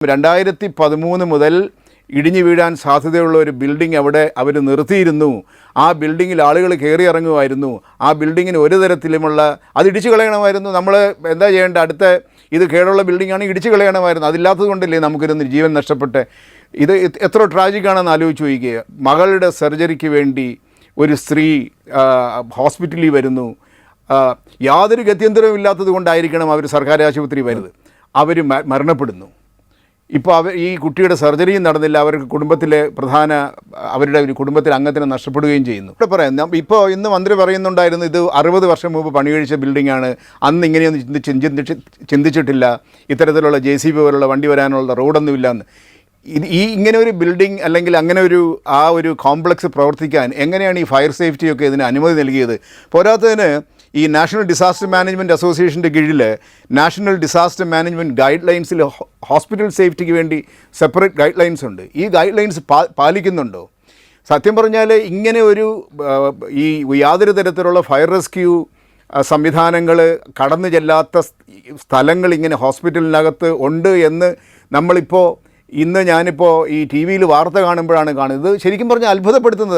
2013 മുതൽ ഇടിഞ്ഞു വീഴാൻ സാധ്യതയുള്ള ഒരു ബിൽഡിംഗ് അവിടെ അവർ നിർത്തിയിരുന്നു. ആ ബിൽഡിങ്ങിൽ ആളുകൾ കയറി ഇറങ്ങുമായിരുന്നു. ആ ബിൽഡിങ്ങിന് ഒരു തരത്തിലുമുള്ള അത് ഇടിച്ചു കളയണമായിരുന്നു. നമ്മൾ എന്താ ചെയ്യേണ്ട? അടുത്ത ഇത് കേടുള്ള ബിൽഡിംഗാണ്, ഇടിച്ചു കളയണമായിരുന്നു. അതില്ലാത്തത് കൊണ്ടല്ലേ നമുക്കിരുന്ന് ജീവൻ നഷ്ടപ്പെട്ട്. ഇത് എത്ര ട്രാജിക്കാണെന്ന് ആലോചിച്ച് ചോദിക്കുക. മകളുടെ സർജറിക്ക് വേണ്ടി ഒരു സ്ത്രീ ഹോസ്പിറ്റലിൽ വരുന്നു. യാതൊരു ഗത്യന്തരവും ഇല്ലാത്തത് കൊണ്ടായിരിക്കണം അവർ സർക്കാർ ആശുപത്രി വരുന്നത്. അവർ മരണപ്പെടുന്നു. ഇപ്പോൾ ഈ കുട്ടിയുടെ സർജറിയും നടന്നില്ല. അവർക്ക് കുടുംബത്തിലെ അവരുടെ ഒരു കുടുംബത്തിലെ അംഗത്തിനെ നഷ്ടപ്പെടുകയും ചെയ്യുന്നു. ഇവിടെ പറയാം, ഇപ്പോൾ ഇന്ന് മന്ത്രി പറയുന്നുണ്ടായിരുന്നു ഇത് 60 വർഷം മുമ്പ് പണി കഴിച്ച ബിൽഡിങ്ങാണ്, അന്ന് ഇങ്ങനെയൊന്നും ചിന്തിച്ചിട്ടില്ല, ഇത്തരത്തിലുള്ള JCB പോലുള്ള വണ്ടി വരാനുള്ള റോഡൊന്നുമില്ല എന്ന്. ഇങ്ങനെ ഒരു ബിൽഡിംഗ് അല്ലെങ്കിൽ അങ്ങനെ ഒരു കോംപ്ലക്സ് പ്രവർത്തിക്കാൻ എങ്ങനെയാണ് ഈ ഫയർ സേഫ്റ്റിയൊക്കെ ഇതിന് അനുമതി നൽകിയത്? പോരാത്തതിന് ഈ നാഷണൽ ഡിസാസ്റ്റർ മാനേജ്മെൻറ്റ് അസോസിയേഷൻ്റെ കീഴിൽ നാഷണൽ ഡിസാസ്റ്റർ മാനേജ്മെൻറ്റ് ഗൈഡ് ലൈൻസിൽ ഹോസ്പിറ്റൽ സേഫ്റ്റിക്ക് വേണ്ടി സെപ്പറേറ്റ് ഗൈഡ് ലൈൻസ് ഉണ്ട്. ഈ ഗൈഡ് ലൈൻസ് പാലിക്കുന്നുണ്ടോ? സത്യം പറഞ്ഞാൽ ഇങ്ങനെ ഈ യാതൊരു തരത്തിലുള്ള ഫയർ റെസ്ക്യൂ സംവിധാനങ്ങൾ കടന്നു ചെല്ലാത്ത സ്ഥലങ്ങൾ ഇങ്ങനെ ഹോസ്പിറ്റലിനകത്ത് ഉണ്ട് എന്ന് ഞാനിപ്പോൾ ഈ TV യിൽ വാർത്ത കാണുമ്പോഴാണ് കാണുന്നത്. ശരിക്കും പറഞ്ഞാൽ അത്ഭുതപ്പെടുത്തുന്നത്.